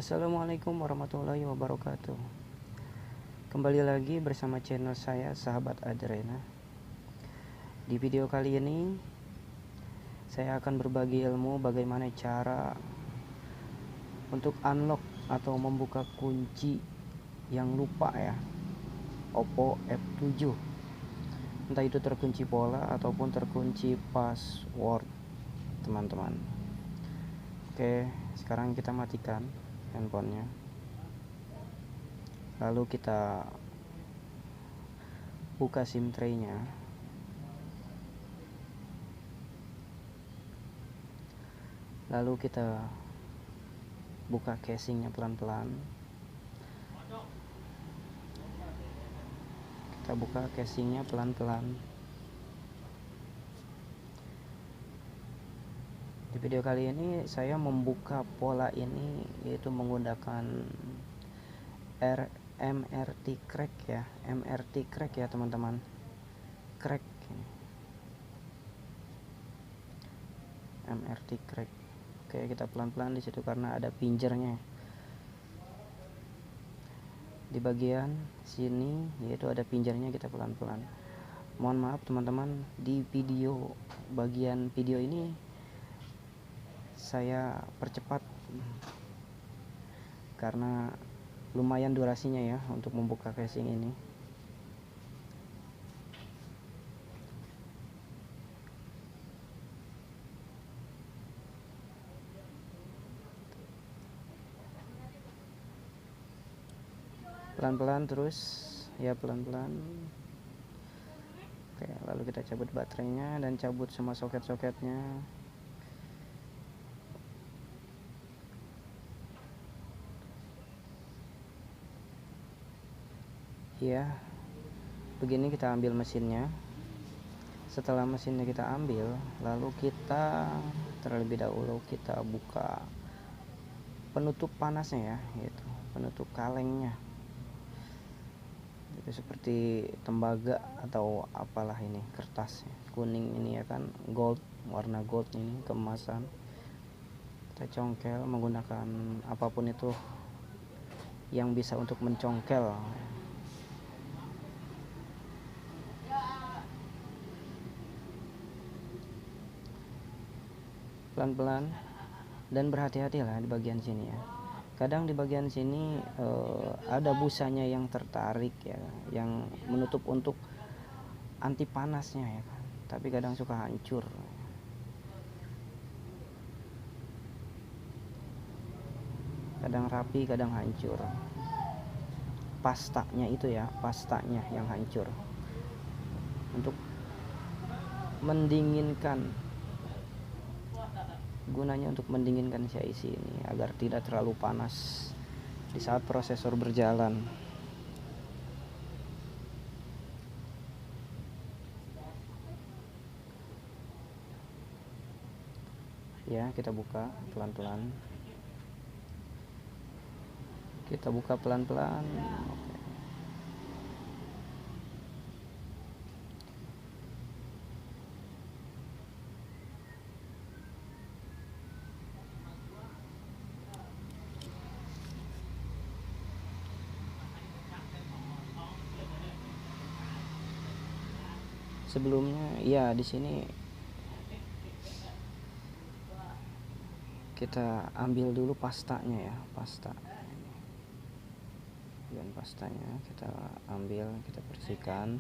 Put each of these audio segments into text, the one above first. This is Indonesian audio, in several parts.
Assalamualaikum warahmatullahi wabarakatuh. Kembali lagi bersama channel saya, Sahabat Adrena. Di video kali ini saya akan berbagi ilmu bagaimana cara untuk unlock atau membuka kunci yang lupa ya, Oppo F7. Entah itu terkunci pola ataupun terkunci password, teman-teman. Oke, sekarang kita matikan handphonenya. Lalu kita buka SIM tray-nya. Lalu kita buka casingnya pelan-pelan. Kita buka casingnya pelan-pelan. Di video kali ini saya membuka pola ini yaitu menggunakan MRT crack ya, MRT crack ya teman-teman, crack, MRT crack. Oke, kita pelan-pelan di situ karena ada pinjernya di bagian sini, yaitu ada pinjernya. Kita pelan-pelan. Mohon maaf teman-teman, di bagian video ini saya percepat karena lumayan durasinya ya untuk membuka casing ini. Pelan-pelan terus ya, pelan-pelan. Oke, lalu kita cabut baterainya dan cabut semua soket-soketnya. Ya, begini kita ambil mesinnya. Setelah mesinnya kita ambil, lalu kita terlebih dahulu kita buka penutup panasnya ya, yaitu penutup kalengnya. Itu seperti tembaga atau apalah ini, kertas kuning ini ya kan, gold, warna gold ini kemasan. Kita congkel menggunakan apapun itu yang bisa untuk mencongkel. Pelan-pelan dan berhati-hatilah di bagian sini ya. Kadang di bagian sini ada busanya yang tertarik ya, yang menutup untuk anti panasnya ya kan. Tapi kadang suka hancur. Kadang rapi, kadang hancur. Pastanya itu ya, pastanya yang hancur. Untuk mendinginkan, gunanya untuk mendinginkan CIC ini agar tidak terlalu panas di saat prosesor berjalan. Ya, kita buka pelan-pelan. Kita buka pelan-pelan. Oke. Sebelumnya ya di sini kita ambil dulu pastanya ya, pasta. Dan pastanya kita ambil, kita bersihkan.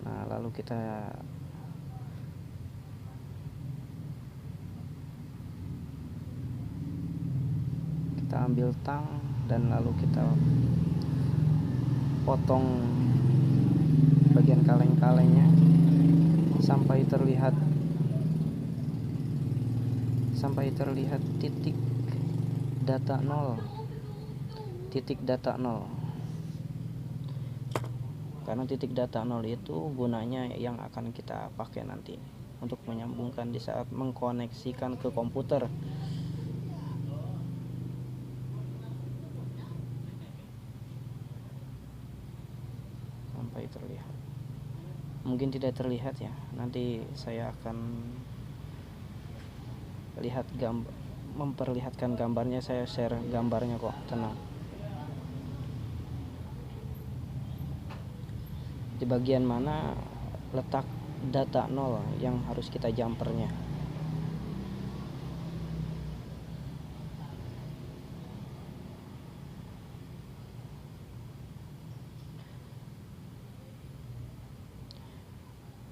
Nah, lalu kita ambil tang dan lalu kita potong bagian kaleng-kalengnya sampai terlihat titik data 0, karena titik data 0 itu gunanya yang akan kita pakai nanti untuk menyambungkan di saat mengkoneksikan ke komputer. Sampai terlihat, mungkin tidak terlihat ya, nanti saya akan memperlihatkan gambarnya, saya share gambarnya kok, tenang. Di bagian mana letak data 0 yang harus kita jumpernya.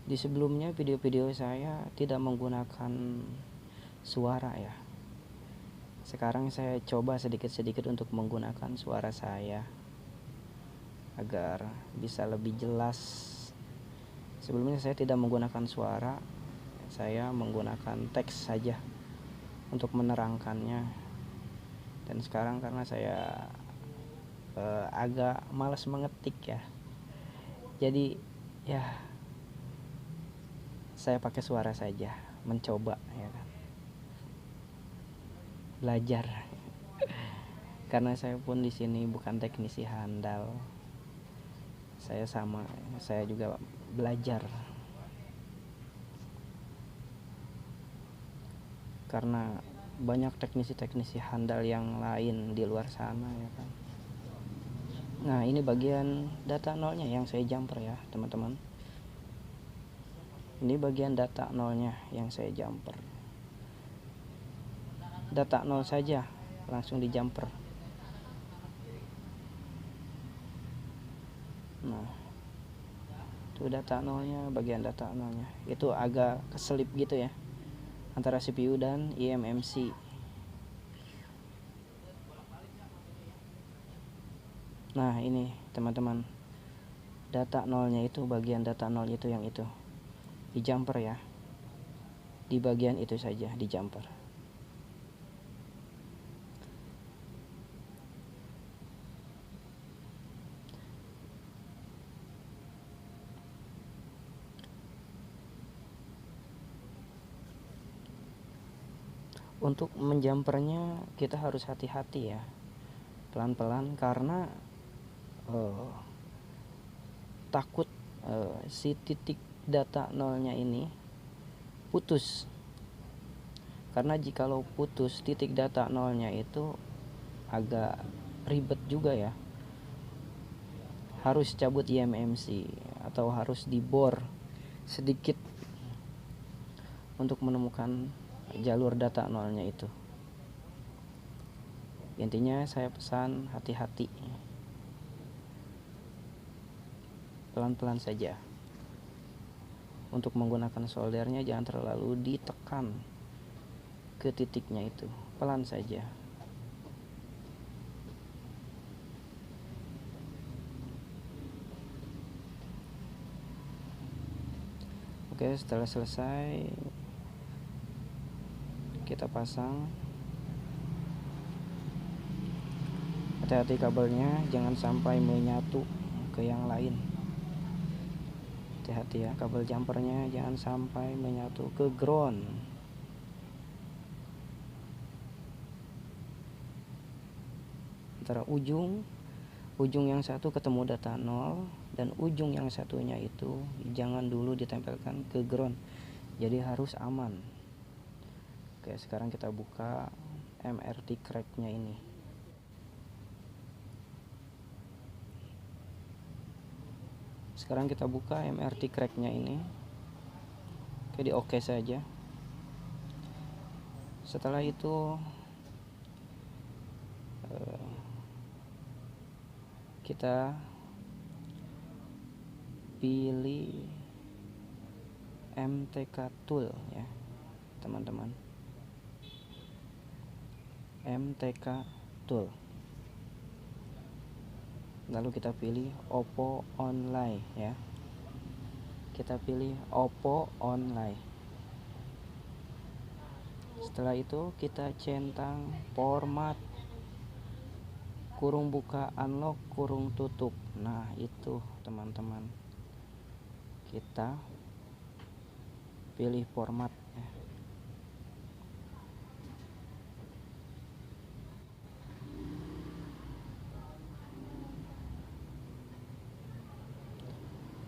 Di sebelumnya video-video saya tidak menggunakan suara ya. Sekarang saya coba sedikit-sedikit untuk menggunakan suara saya agar bisa lebih jelas. Sebelumnya saya tidak menggunakan suara, saya menggunakan teks saja untuk menerangkannya. Dan sekarang karena saya agak malas mengetik ya, jadi ya saya pakai suara saja, mencoba ya kan, belajar. Karena saya pun di sini bukan teknisi handal, saya juga belajar. Karena banyak teknisi-teknisi handal yang lain di luar sana ya kan. Nah, ini bagian data nolnya yang saya jumper ya teman-teman. Ini bagian data nolnya yang saya jumper. Data 0 saja langsung di jumper. Nah, itu data nolnya, bagian data nolnya. Itu agak keselip gitu ya antara CPU dan eMMC. Nah, ini teman-teman, data nolnya itu, bagian data nol itu yang itu di jumper ya. Di bagian itu saja di jumper. Untuk menjumpernya kita harus hati-hati ya, pelan-pelan, karena takut si titik data nolnya ini putus. Karena jikalau putus titik data nolnya itu agak ribet juga ya, harus cabut eMMC atau harus dibor sedikit untuk menemukan jalur data nolnya itu. Intinya saya pesan hati-hati, pelan-pelan saja. Untuk menggunakan soldernya jangan terlalu ditekan ke titiknya itu, pelan saja. Oke, setelah selesai kita pasang. Hati-hati kabelnya jangan sampai menyatu ke yang lain. Hati-hati ya, kabel jumpernya jangan sampai menyatu ke ground. Antara ujung yang satu ketemu data 0 dan ujung yang satunya itu jangan dulu ditempelkan ke ground. Jadi harus aman. Oke, sekarang kita buka MRT crack-nya ini. Sekarang kita buka MRT crack-nya ini. Oke, di oke saja. Setelah itu kita pilih MTK tool ya teman-teman, MTK tool. Lalu kita pilih Oppo Online ya, kita pilih Oppo Online. Setelah itu kita centang format kurung buka unlock kurung tutup. Nah, itu teman-teman, kita pilih format ya.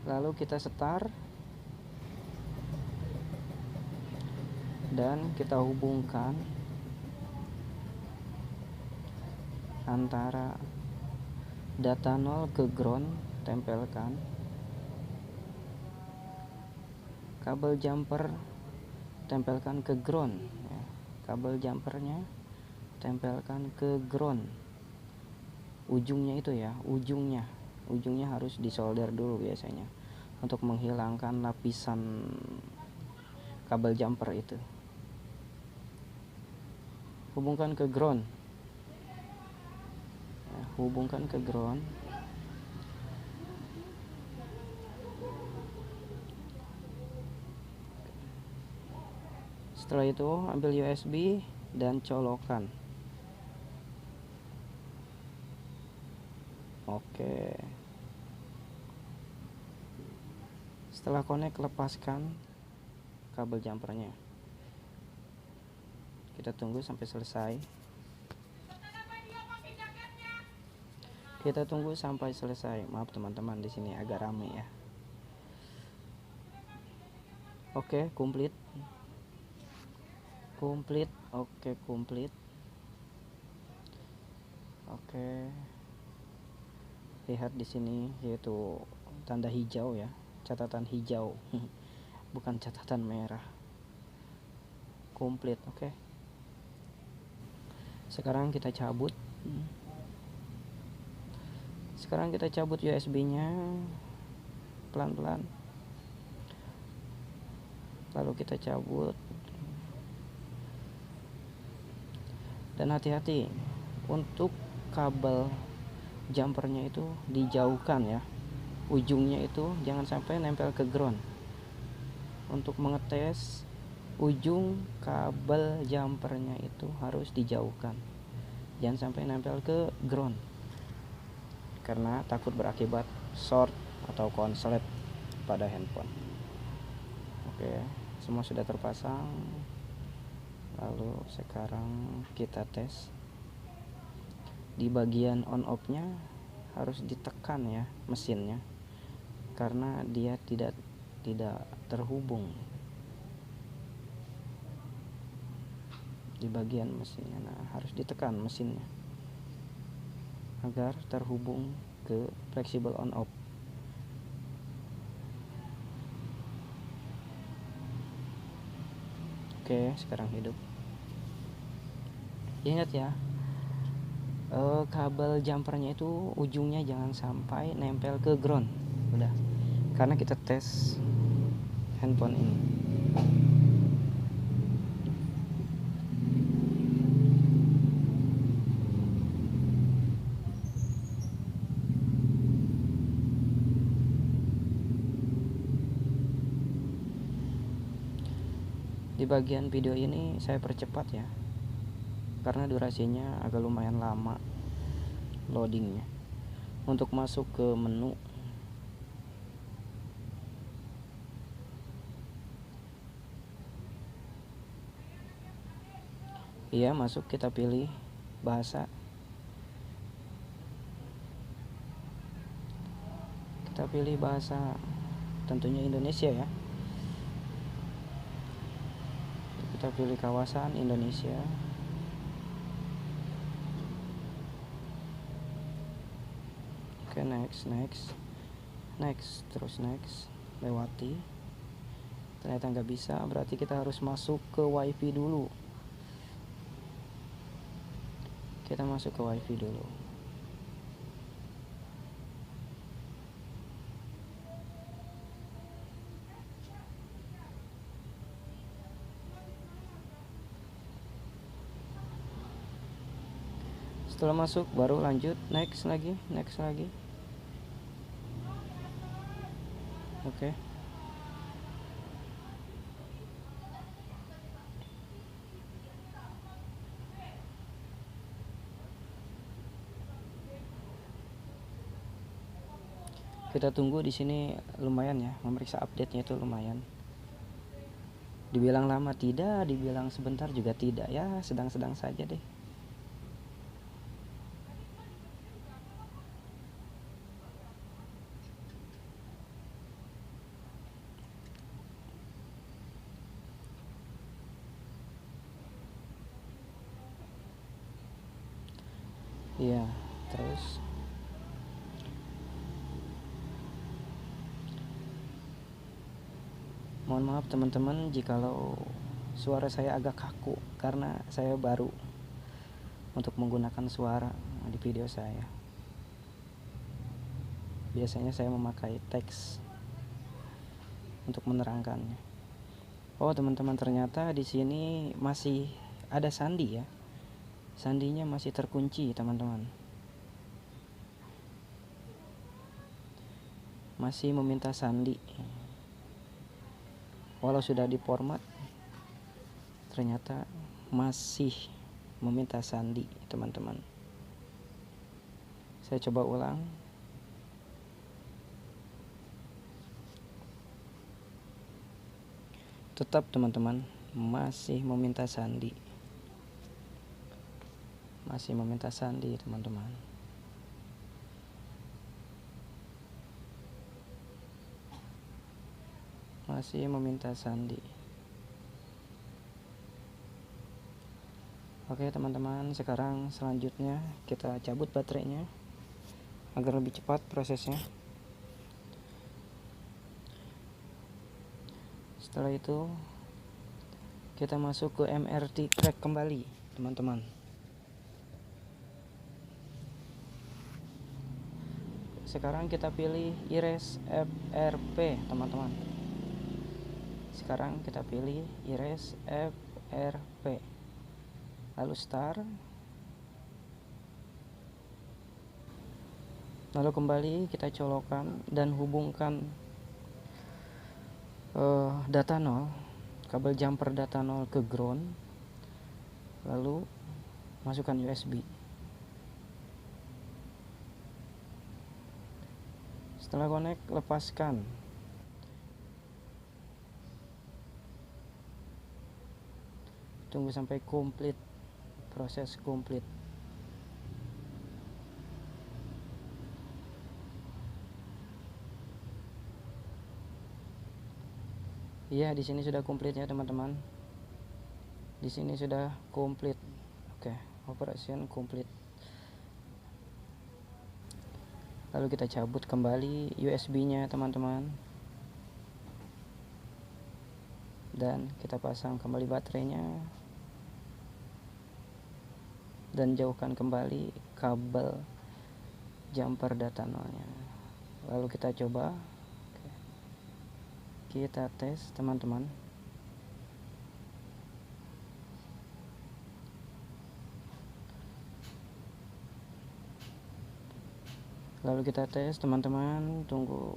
Lalu kita setar dan kita hubungkan antara data 0 ke ground, tempelkan kabel jumper, tempelkan ke ground ya. Kabel jumpernya tempelkan ke ground, ujungnya itu ya, ujungnya harus disolder dulu biasanya untuk menghilangkan lapisan kabel jumper itu. Hubungkan ke ground ya, hubungkan ke ground. Setelah itu ambil USB dan colokan. Oke. Setelah connect, lepaskan kabel jumpernya. Kita tunggu sampai selesai. Kita tunggu sampai selesai. Maaf teman-teman, di sini agak rame ya. Oke, komplit. Oke, komplit. Oke. Lihat di sini yaitu tanda hijau ya, catatan hijau. Bukan catatan merah. Komplit, oke. Sekarang kita cabut. USB-nya pelan-pelan. Lalu kita cabut. Dan hati-hati untuk kabel jumpernya itu dijauhkan ya. Ujungnya itu jangan sampai nempel ke ground. Untuk mengetes ujung kabel jumpernya itu harus dijauhkan. Jangan sampai nempel ke ground, karena takut berakibat short atau konslet pada handphone. Oke, semua sudah terpasang. Lalu sekarang kita tes. Di bagian on off nya harus ditekan ya mesinnya, karena dia tidak terhubung di bagian mesinnya. Nah, harus ditekan mesinnya agar terhubung ke fleksibel on off. Oke, sekarang hidup. Ingat ya, kabel jumpernya itu ujungnya jangan sampai nempel ke ground. Udah, karena kita tes handphone ini. Di bagian video ini saya percepat ya, karena durasinya agak lumayan lama loadingnya. Untuk masuk ke menu, iya masuk, kita pilih bahasa, tentunya Indonesia ya. Kita pilih kawasan Indonesia. Oke, next, terus next, lewati. Ternyata nggak bisa, berarti kita harus masuk ke wifi dulu. Kita masuk ke wifi dulu. Setelah masuk baru lanjut, next lagi. Oke. Kita tunggu di sini lumayan ya, memeriksa update-nya itu lumayan. Dibilang lama tidak, dibilang sebentar juga tidak ya, sedang-sedang saja deh. Iya, terus mohon maaf teman-teman jikalau suara saya agak kaku karena saya baru untuk menggunakan suara di video saya. Biasanya saya memakai teks untuk menerangkannya. Oh teman-teman, ternyata di sini masih ada sandi ya. Sandinya masih terkunci teman-teman. Masih meminta sandi. Walau sudah diformat, ternyata masih meminta sandi teman-teman. Saya coba ulang. Tetap teman-teman masih meminta sandi. Masih meminta sandi teman-teman. Masih meminta sandi. Oke teman-teman, sekarang selanjutnya kita cabut baterainya agar lebih cepat prosesnya. Setelah itu kita masuk ke MRT track kembali teman-teman. Sekarang kita pilih Erase FRP teman-teman. Sekarang kita pilih Erase FRP. Lalu start. Lalu kembali kita colokkan dan hubungkan data 0, kabel jumper data 0 ke ground. Lalu masukkan USB. Setelah connect, lepaskan. Tunggu sampai komplit, proses komplit. Iya, di sini sudah komplit ya teman-teman. Di sini sudah komplit. Oke, operation komplit. Lalu kita cabut kembali USB-nya teman-teman. Dan kita pasang kembali baterainya. Dan jauhkan kembali kabel jumper data 0-nya. Lalu kita coba. Oke. Kita tes teman-teman. Lalu kita tes teman-teman, tunggu.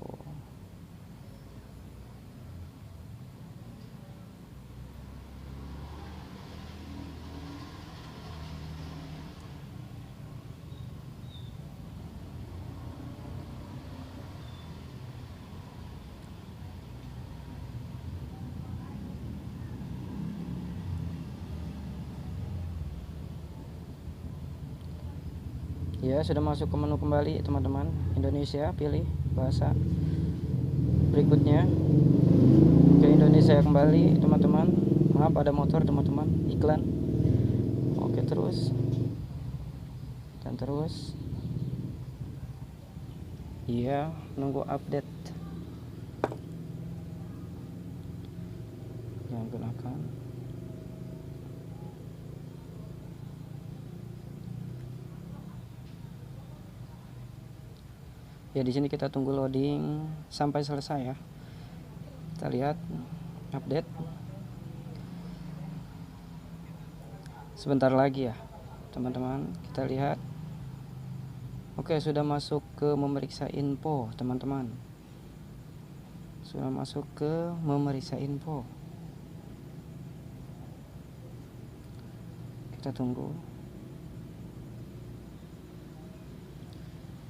Ya, sudah masuk ke menu kembali teman-teman. Indonesia, pilih bahasa berikutnya. Oke, Indonesia kembali teman-teman. Maaf ada motor teman-teman, iklan. Oke, terus dan terus. Iya, nunggu update yang gunakan. Ya, di sini kita tunggu loading sampai selesai ya. Kita lihat update. Sebentar lagi ya, teman-teman. Kita lihat. Oke, sudah masuk ke memeriksa info, teman-teman. Sudah masuk ke memeriksa info. Kita tunggu.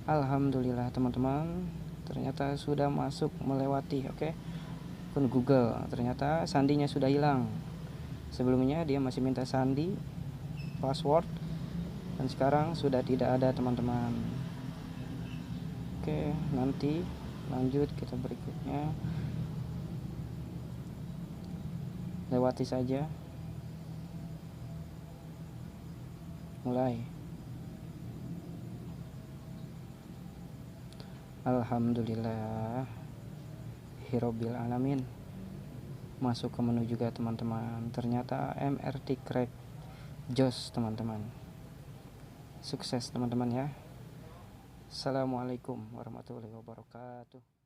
Alhamdulillah teman-teman, ternyata sudah masuk melewati akun Google. Ternyata sandinya sudah hilang. Sebelumnya dia masih minta sandi, password, dan sekarang sudah tidak ada teman-teman. Oke, nanti lanjut kita berikutnya. Lewati saja. Mulai. Alhamdulillah Hirobil alamin. Masuk ke menu juga teman-teman. Ternyata MRT crack jos teman-teman. Sukses teman-teman ya. Assalamualaikum warahmatullahi wabarakatuh.